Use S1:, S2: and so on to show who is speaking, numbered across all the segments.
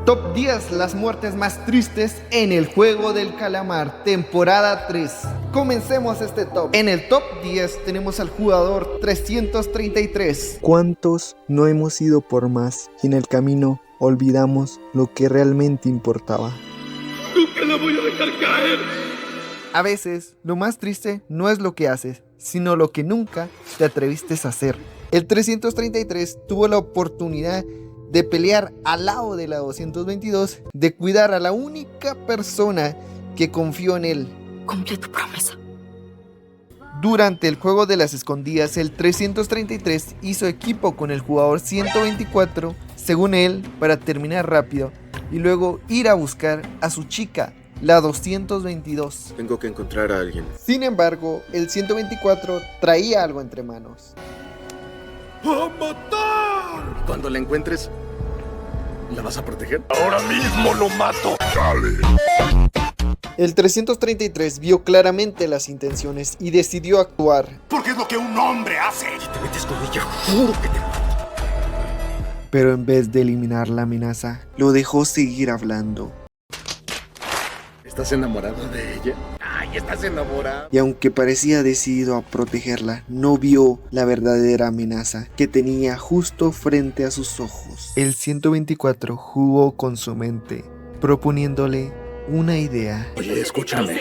S1: Top 10 las muertes más tristes en el juego del calamar, temporada 3. Comencemos este top. En el top 10 tenemos al jugador 333.
S2: ¿Cuántos no hemos ido por más y en el camino olvidamos lo que realmente importaba?
S3: ¡Nunca la voy a dejar caer!
S1: A veces, lo más triste no es lo que haces, sino lo que nunca te atreviste a hacer. El 333 tuvo la oportunidad de pelear al lado de la 222, de cuidar a la única persona que confió en él.
S4: Cumple tu promesa.
S1: Durante el juego de las escondidas, el 333 hizo equipo con el jugador 124, según él, para terminar rápido y luego ir a buscar a su chica, la 222.
S5: Tengo que encontrar a alguien.
S1: Sin embargo, el 124 traía algo entre manos.
S3: ¡A matar!
S5: Cuando la encuentres, ¿la vas a proteger?
S3: ¡Ahora mismo lo mato! ¡Dale!
S1: El 333 vio claramente las intenciones y decidió actuar.
S3: Porque es lo que un hombre hace.
S5: Si te metes con ella, juro que te mato.
S2: Pero en vez de eliminar la amenaza, lo dejó seguir hablando.
S5: ¿Estás enamorado de ella? ¡Ay, estás enamorado!
S2: Y aunque parecía decidido a protegerla, no vio la verdadera amenaza que tenía justo frente a sus ojos. El 124 jugó con su mente, proponiéndole una idea.
S5: Oye, escúchame.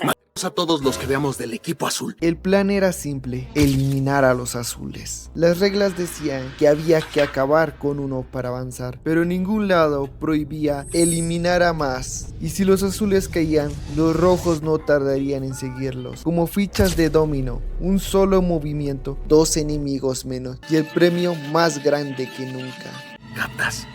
S5: Matemos a todos los que veamos del equipo azul.
S1: El plan era simple, eliminar a los azules. Las reglas decían que había que acabar con uno para avanzar, pero en ningún lado prohibía eliminar a más. Y si los azules caían, los rojos no tardarían en seguirlos. Como fichas de dominó, un solo movimiento, 2 enemigos menos y el premio más grande que nunca.
S5: ¿Captas?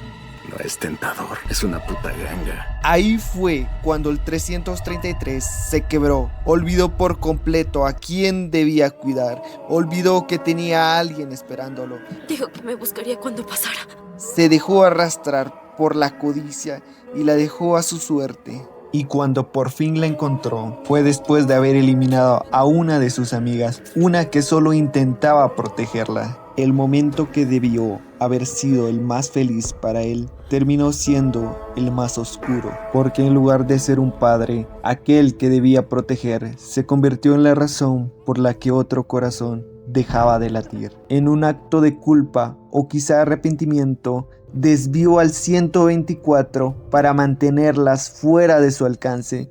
S5: No es tentador, es una puta ganga.
S1: Ahí fue cuando el 333 se quebró. Olvidó por completo a quién debía cuidar. Olvidó que tenía a alguien esperándolo.
S4: Dijo que me buscaría cuando pasara.
S1: Se dejó arrastrar por la codicia y la dejó a su suerte.
S2: Y cuando por fin la encontró, fue después de haber eliminado a una de sus amigas, una que solo intentaba protegerla. El momento que debió haber sido el más feliz para él, terminó siendo el más oscuro, porque en lugar de ser un padre, aquel que debía proteger, se convirtió en la razón por la que otro corazón dejaba de latir. En un acto de culpa o quizá arrepentimiento, desvió al 124 para mantenerlas fuera de su alcance.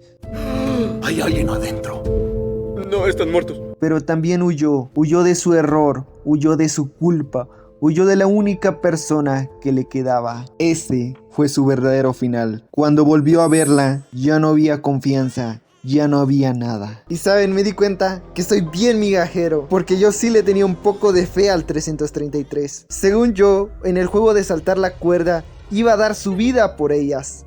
S5: Hay alguien adentro. No, están muertos.
S2: Pero también huyó de su error, huyó de su culpa, huyó de la única persona que le quedaba. Ese fue su verdadero final. Cuando volvió a verla, ya no había confianza. Ya no había nada.
S1: Y saben, me di cuenta que soy bien migajero, porque yo sí le tenía un poco de fe al 333. Según yo, en el juego de saltar la cuerda, iba a dar su vida por ellas.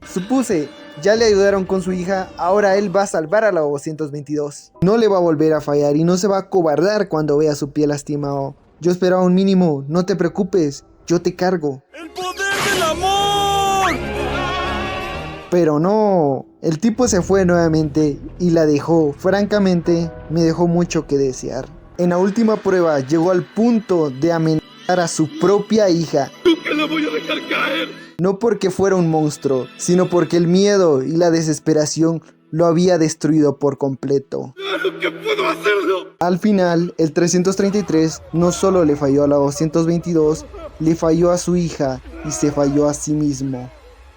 S1: Supuse, ya le ayudaron con su hija, ahora él va a salvar a la 222. No le va a volver a fallar y no se va a acobardar cuando vea su pie lastimado. Yo esperaba un mínimo, no te preocupes, yo te cargo.
S3: ¡El poder del amor!
S1: Pero no, el tipo se fue nuevamente y la dejó. Francamente, me dejó mucho que desear. En la última prueba llegó al punto de amenazar a su propia hija.
S3: ¡Nunca la voy a dejar caer!
S1: No porque fuera un monstruo, sino porque el miedo y la desesperación lo había destruido por completo.
S3: ¡Claro que puedo hacerlo!
S1: Al final, el 333 no solo le falló a la 222, le falló a su hija y se falló a sí mismo.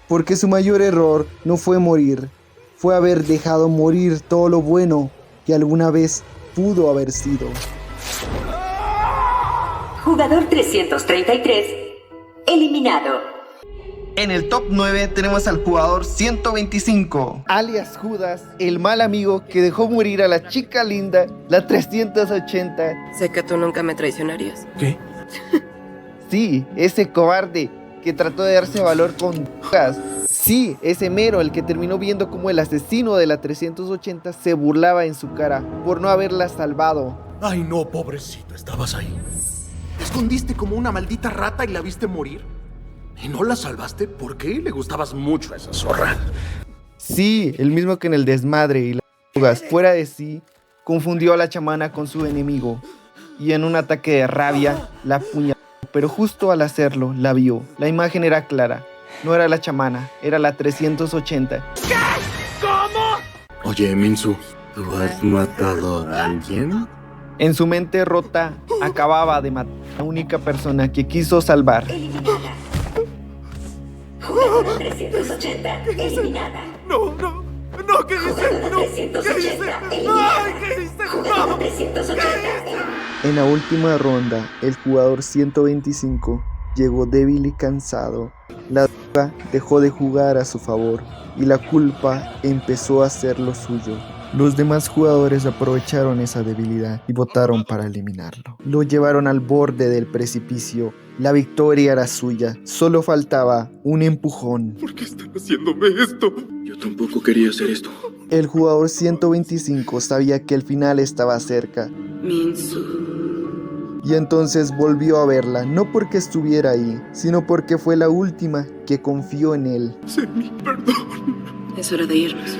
S1: Porque su mayor error no fue morir, fue haber dejado morir todo lo bueno que alguna vez pudo haber sido.
S6: Jugador 333, eliminado.
S1: En el top 9 tenemos al jugador 125, alias Judas, el mal amigo que dejó morir a la chica linda, la 380.
S4: Sé que tú nunca me traicionarías.
S5: ¿Qué?
S1: Sí, ese cobarde que trató de darse valor con drogas. Sí, ese mero, el que terminó viendo como el asesino de la 380 se burlaba en su cara por no haberla salvado.
S3: Ay, no, pobrecito, estabas ahí. Te escondiste como una maldita rata y la viste morir. ¿Y no la salvaste? ¿Por qué? Le gustabas mucho a esa zorra.
S1: Sí, el mismo que en el desmadre y las drogas. Fuera de sí, confundió a la chamana con su enemigo y en un ataque de rabia la apuñaló. Pero justo al hacerlo, la vio. La imagen era clara.
S2: No era la chamana, era la 380.
S5: Oye, Minsu, ¿tú has matado a alguien?
S2: En su mente rota, acababa de matar a la única persona que quiso salvar.
S6: Eliminada. Jugador 380. Eliminada.
S3: No, ¿qué hice?
S6: Jugador 380. Eliminada. Jugador 380.
S1: En la última ronda, el jugador 125 llegó débil y cansado. La droga dejó de jugar a su favor y la culpa empezó a hacer lo suyo. Los demás jugadores aprovecharon esa debilidad y votaron para eliminarlo. Lo llevaron al borde del precipicio. La victoria era suya. Solo faltaba un empujón.
S5: ¿Por qué están haciéndome esto? Yo tampoco quería hacer esto.
S1: El jugador 125 sabía que el final estaba cerca.
S4: Minsu.
S1: Y entonces volvió a verla, no porque estuviera ahí, sino porque fue la última que confió en él.
S5: Semi, perdón.
S4: Es hora de irnos.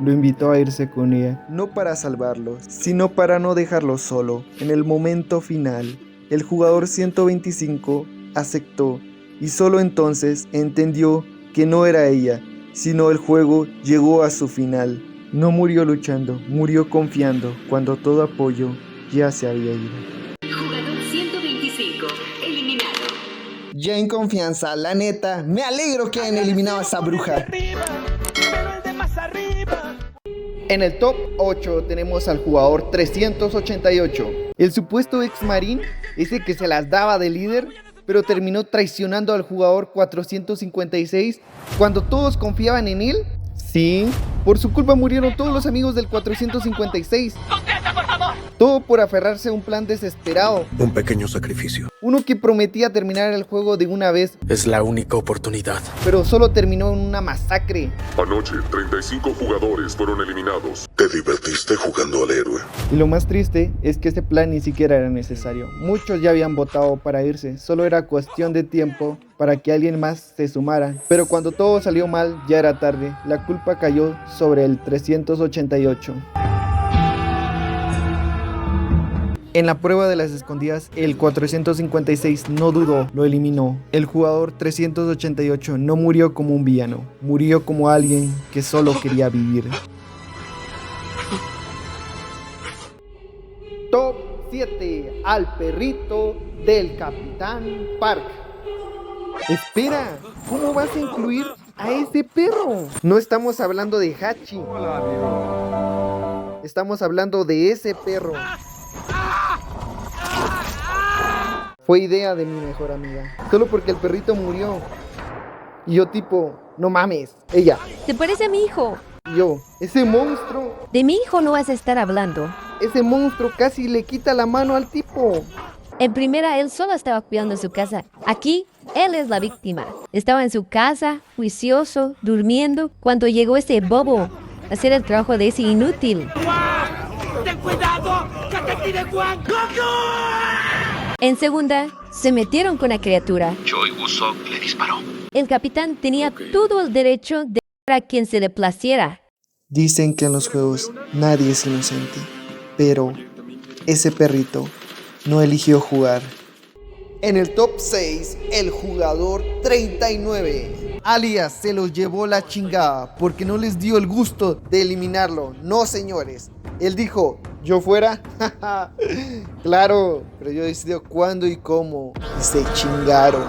S2: Lo invitó a irse con ella.
S1: No para salvarlo, sino para no dejarlo solo. En el momento final, el jugador 125 aceptó y solo entonces entendió que no era ella, sino el juego llegó a su final. No murió luchando, murió confiando cuando todo apoyo ya se había ido.
S6: Jugador 125. Eliminado.
S1: Ya en confianza, la neta, me alegro que hayan eliminado a esa bruja. En el top 8 tenemos al jugador 388. El supuesto ex marín, ese que se las daba de líder, pero terminó traicionando al jugador 456 cuando todos confiaban en él. Sí, por su culpa murieron todos los amigos del 456. Todo por aferrarse a un plan desesperado.
S3: Un pequeño sacrificio.
S1: Uno que prometía terminar el juego de una vez,
S3: Es la única oportunidad.
S1: pero solo terminó en una masacre.
S7: Anoche, 35 jugadores fueron eliminados. ¿Te divertiste jugando al héroe?
S1: Y lo más triste es que ese plan ni siquiera era necesario. Muchos ya habían votado para irse, solo era cuestión de tiempo para que alguien más se sumara. Pero cuando todo salió mal, ya era tarde. La culpa cayó sobre el 388. En la prueba de las escondidas, el 456 no dudó, lo eliminó. El jugador 388 no murió como un villano, murió como alguien que solo quería vivir. Top 7, al perrito del Capitán Park. Espera, ¿cómo vas a incluir a ese perro? No estamos hablando de Hachi. Estamos hablando de ese perro. Fue idea de mi mejor amiga. Solo porque el perrito murió. Y yo tipo, no mames, ella.
S8: ¿Te parece a mi hijo?
S1: Y yo, ese monstruo.
S8: De mi hijo no vas a estar hablando.
S1: Ese monstruo casi le quita la mano al tipo.
S8: En primera, él solo estaba cuidando su casa. Aquí, él es la víctima. Estaba en su casa, juicioso, durmiendo, cuando llegó ese bobo a hacer el trabajo de ese inútil.
S9: ¡Ten cuidado! ¡Que te tire Juan!
S8: En segunda, se metieron con la criatura.
S3: Choi Woo-sok le disparó.
S8: El capitán tenía todo el derecho de a quien se le placiera.
S1: Dicen que en los juegos nadie es inocente, pero ese perrito no eligió jugar. En el top 6, el jugador 39. Alias se los llevó la chingada porque no les dio el gusto de eliminarlo. No, señores. Él dijo, ¿yo fuera? Claro, pero yo decido cuándo y cómo. Y se chingaron.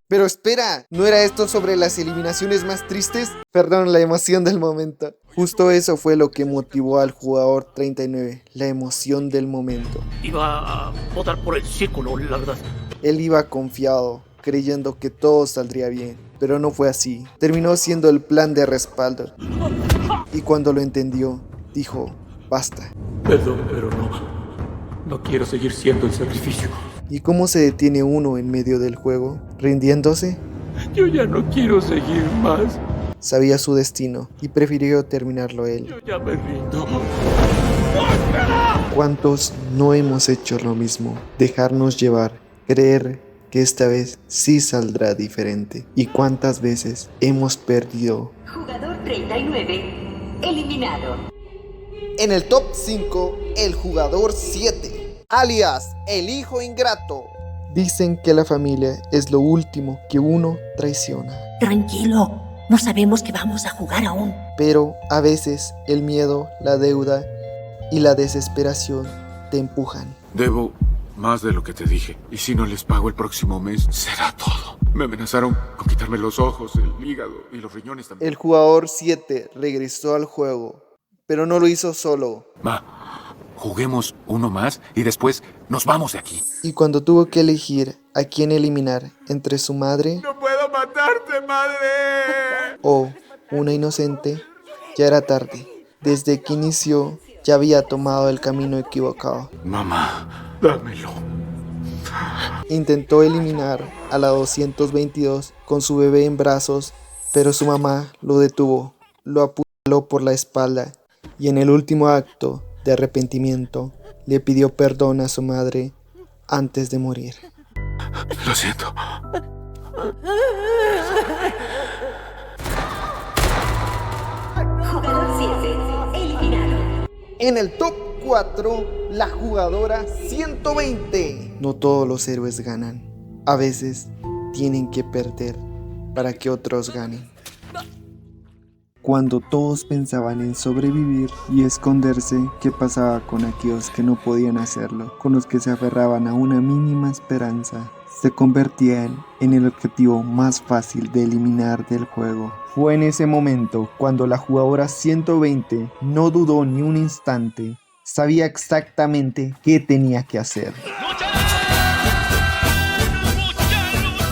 S1: Pero espera, ¿no era esto sobre las eliminaciones más tristes? Perdón, la emoción del momento. Justo eso fue lo que motivó al jugador 39, la emoción del momento.
S9: Iba a votar por el círculo, la verdad.
S1: Él iba confiado, creyendo que todo saldría bien, pero no fue así. Terminó siendo el plan de respaldo. Y cuando lo entendió, dijo, basta.
S9: Perdón, pero no quiero seguir siendo el sacrificio.
S1: ¿Y cómo se detiene uno en medio del juego? ¿Rindiéndose?
S9: Yo ya no quiero seguir más.
S1: Sabía su destino y prefirió terminarlo él.
S9: Yo ya me rindo.
S1: ¿Cuántos no hemos hecho lo mismo? Dejarnos llevar, creer que esta vez sí saldrá diferente. ¿Y cuántas veces hemos perdido?
S6: Jugador 39. Eliminado.
S1: En el top 5, el jugador 7, alias el hijo ingrato. Dicen que la familia es lo último que uno traiciona.
S10: Tranquilo, no sabemos que vamos a jugar aún.
S1: Pero a veces el miedo, la deuda y la desesperación te empujan.
S11: Debo más de lo que te dije. Y si no les pago el próximo mes, será todo. Me amenazaron con quitarme los ojos, el hígado y los riñones también.
S1: El jugador 7 regresó al juego, pero no lo hizo solo.
S11: Ma, juguemos uno más y después nos vamos de aquí.
S1: Y cuando tuvo que elegir a quién eliminar entre su madre...
S11: ¡No puedo matarte, madre!
S1: ...o una inocente, ya era tarde. Desde que inició, ya había tomado el camino equivocado.
S11: Mamá, dámelo.
S1: Intentó eliminar a la 222 con su bebé en brazos, pero su mamá lo detuvo, lo apuñaló por la espalda y en el último acto de arrepentimiento le pidió perdón a su madre antes de morir.
S11: Lo siento.
S6: Jugador 7 eliminado.
S1: En el top 4, la jugadora 120. No todos los héroes ganan. A veces tienen que perder para que otros ganen.
S2: Cuando todos pensaban en sobrevivir y esconderse, ¿qué pasaba con aquellos que no podían hacerlo? Con los que se aferraban a una mínima esperanza. Se convertían en el objetivo más fácil de eliminar del juego. Fue en ese momento cuando la jugadora 120 no dudó ni un instante. Sabía exactamente qué tenía que hacer.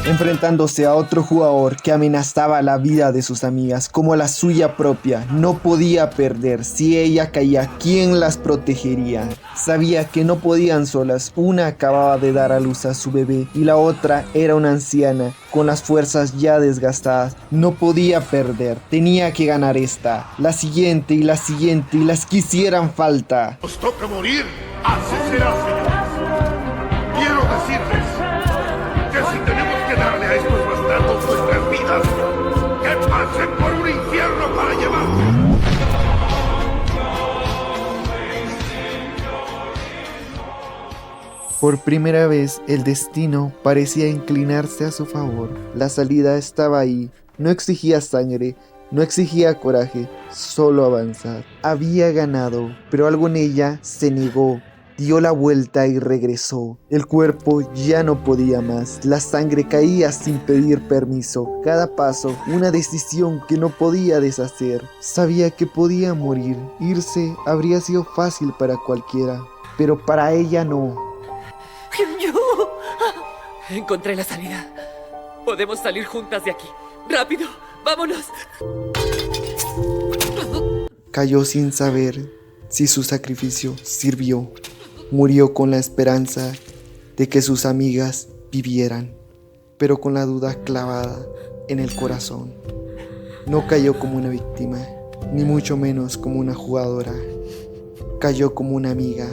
S2: Enfrentándose a otro jugador que amenazaba la vida de sus amigas como la suya propia, no podía perder. Si ella caía, ¿quién las protegería? Sabía que no podían solas. Una acababa de dar a luz a su bebé y la otra era una anciana con las fuerzas ya desgastadas. No podía perder, tenía que ganar esta, la siguiente y las que hicieran falta.
S3: Nos toca morir, así será, señor. Quiero decirles que si tenemos que darle a estos bastardos nuestras vidas, que pasen por un infierno para llevarnos.
S1: Por primera vez, el destino parecía inclinarse a su favor. La salida estaba ahí. No exigía sangre, no exigía coraje, solo avanzar. Había ganado, pero algo en ella se negó. Dio la vuelta y regresó. El cuerpo ya no podía más. La sangre caía sin pedir permiso. Cada paso, una decisión que no podía deshacer. Sabía que podía morir. Irse habría sido fácil para cualquiera, pero para ella no.
S4: Encontré la salida. Podemos salir juntas de aquí. ¡Rápido! ¡Vámonos!
S1: Cayó sin saber si su sacrificio sirvió. Murió con la esperanza de que sus amigas vivieran, pero con la duda clavada en el corazón. No cayó como una víctima, ni mucho menos como una jugadora. Cayó como una amiga,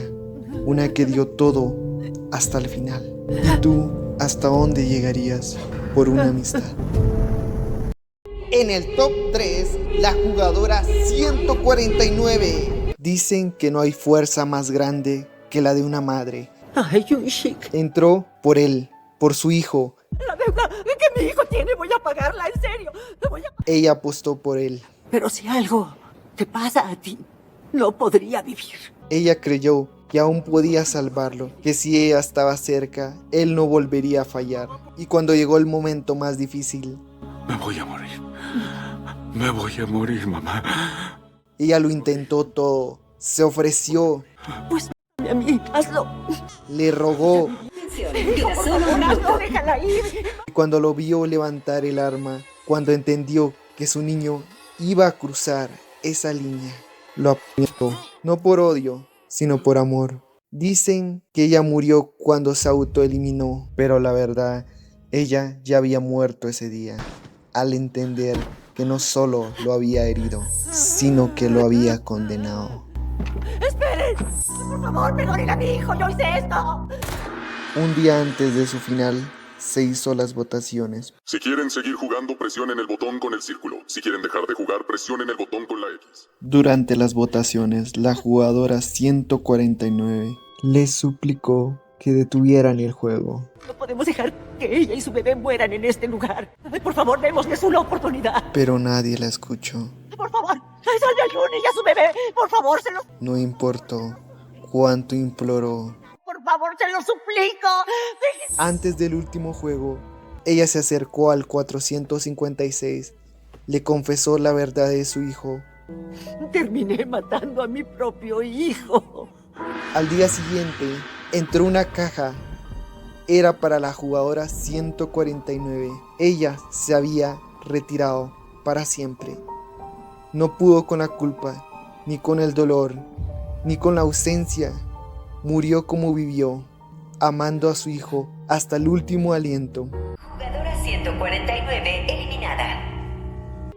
S1: una que dio todo hasta el final. ¿Y tú, hasta dónde llegarías por una amistad? En el top 3, la jugadora 149. Dicen que no hay fuerza más grande que la de una madre.
S10: Ay, Junshik.
S1: Entró por él, por su hijo.
S10: La deuda que mi hijo tiene voy a pagarla, en serio.
S1: Ella apostó por él.
S10: Pero si algo te pasa a ti, no podría vivir.
S1: Ella creyó que aún podía salvarlo, que si ella estaba cerca, él no volvería a fallar. Y cuando llegó el momento más difícil,
S11: Me voy a morir. Me voy a morir, mamá.
S1: ella lo intentó todo, se ofreció,
S10: Pues a mí, hazlo.
S1: le rogó.
S6: Queda solo un minuto.
S10: Déjala ir.
S1: Y cuando lo vio levantar el arma, cuando entendió que su niño iba a cruzar esa línea, lo apuñaló, no por odio, sino por amor. Dicen que ella murió cuando se autoeliminó, pero la verdad, ella ya había muerto ese día, al entender que no solo lo había herido, sino que lo había condenado.
S10: ¡Esperen! Por favor, perdonen a mi hijo, yo hice esto.
S1: Un día antes de su final, se hizo las votaciones.
S7: Si quieren seguir jugando, presionen el botón con el círculo. Si quieren dejar de jugar, presionen el botón con la X.
S1: Durante las votaciones, la jugadora 149 le suplicó
S2: que detuvieran el juego.
S10: No podemos dejar que ella y su bebé mueran en este lugar. Ay, por favor, démosles una oportunidad.
S2: Pero nadie la escuchó.
S10: Por favor, salve a Juni y a su bebé. Por favor, se los...
S2: No importó cuánto imploró.
S10: Por favor, se los suplico.
S2: Antes del último juego, ella se acercó al 456, le confesó la verdad de su hijo.
S10: Terminé matando a mi propio hijo.
S2: Al día siguiente, entró una caja. Era para la jugadora 149. Ella se había retirado para siempre. No pudo con la culpa, ni con el dolor, ni con la ausencia. Murió como vivió, amando a su hijo hasta el último aliento.
S6: Jugadora 149 eliminada.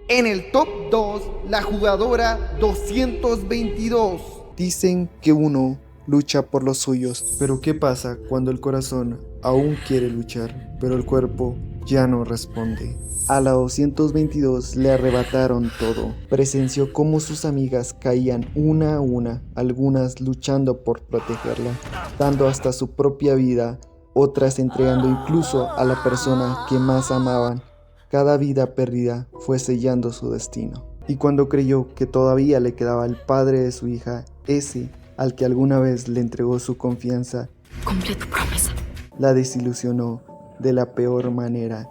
S1: En el top 2, la jugadora 222.
S2: Dicen que uno lucha por los suyos, pero ¿qué pasa cuando el corazón aún quiere luchar, pero el cuerpo ya no responde? A la 222 le arrebataron todo. Presenció cómo sus amigas caían una a una, algunas luchando por protegerla, dando hasta su propia vida, otras entregando incluso a la persona que más amaban. Cada vida perdida fue sellando su destino. Y cuando creyó que todavía le quedaba el padre de su hija, ese al que alguna vez le entregó su confianza,
S10: Cumple tu promesa.
S2: la desilusionó de la peor manera.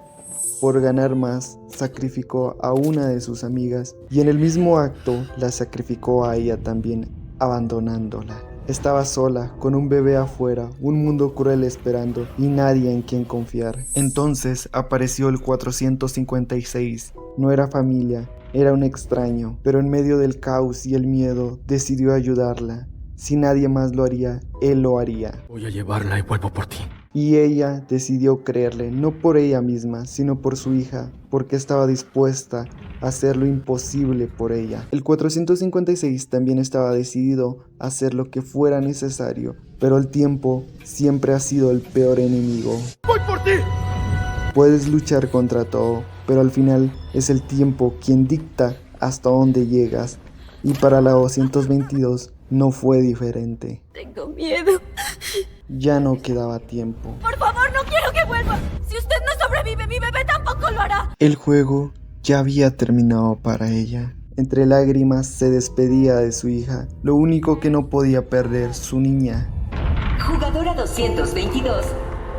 S2: Por ganar más, sacrificó a una de sus amigas y en el mismo acto la sacrificó a ella también, abandonándola. Estaba sola, con un bebé afuera, un mundo cruel esperando y nadie en quien confiar. Entonces apareció el 456. No era familia, era un extraño, pero en medio del caos y el miedo decidió ayudarla. Si nadie más lo haría, él lo haría.
S9: Voy a llevarla y vuelvo por ti.
S2: Y ella decidió creerle, no por ella misma, sino por su hija, porque estaba dispuesta a hacer lo imposible por ella. El 456 también estaba decidido a hacer lo que fuera necesario, pero el tiempo siempre ha sido el peor enemigo.
S3: ¡Voy por ti!
S2: Puedes luchar contra todo, pero al final es el tiempo quien dicta hasta dónde llegas, y para la 222 no fue diferente.
S10: Tengo miedo.
S2: Ya no quedaba tiempo.
S10: Por favor, no quiero que vuelva. Si usted no sobrevive, mi bebé tampoco lo hará.
S2: El juego ya había terminado para ella. Entre lágrimas se despedía de su hija, lo único que no podía perder, su niña.
S6: Jugadora 222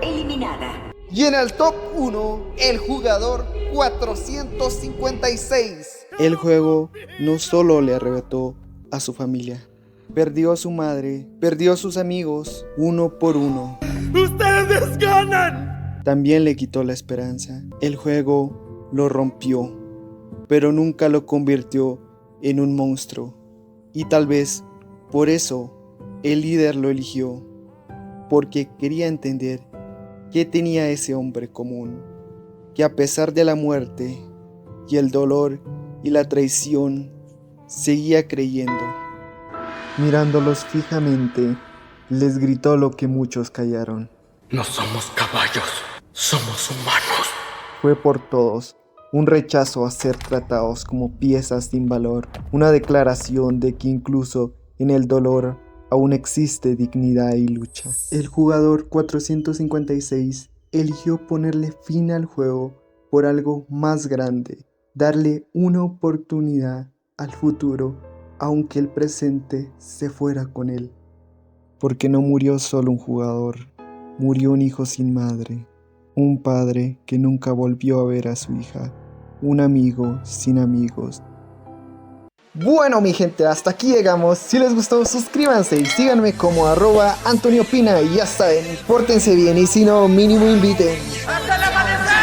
S6: eliminada.
S1: Y en el top 1, el jugador 456.
S2: El juego no solo le arrebató a su familia, perdió a su madre, perdió a sus amigos, uno por uno.
S3: ¡Ustedes ganan!
S2: También le quitó la esperanza. El juego lo rompió, pero nunca lo convirtió en un monstruo. Y tal vez por eso el líder lo eligió, porque quería entender qué tenía ese hombre común, que a pesar de la muerte y el dolor y la traición, seguía creyendo. Mirándolos fijamente, les gritó lo que muchos callaron.
S9: No somos caballos, somos humanos.
S2: Fue por todos, un rechazo a ser tratados como piezas sin valor, una declaración de que incluso en el dolor aún existe dignidad y lucha. El jugador 456 eligió ponerle fin al juego por algo más grande, darle una oportunidad al futuro, aunque el presente se fuera con él. Porque no murió solo un jugador, murió un hijo sin madre, un padre que nunca volvió a ver a su hija, un amigo sin amigos.
S1: Bueno, mi gente, hasta aquí llegamos. Si les gustó, suscríbanse y síganme como @AntonioPina. Y ya saben, pórtense bien y si no, mínimo inviten.
S3: ¡Hasta el amanecer!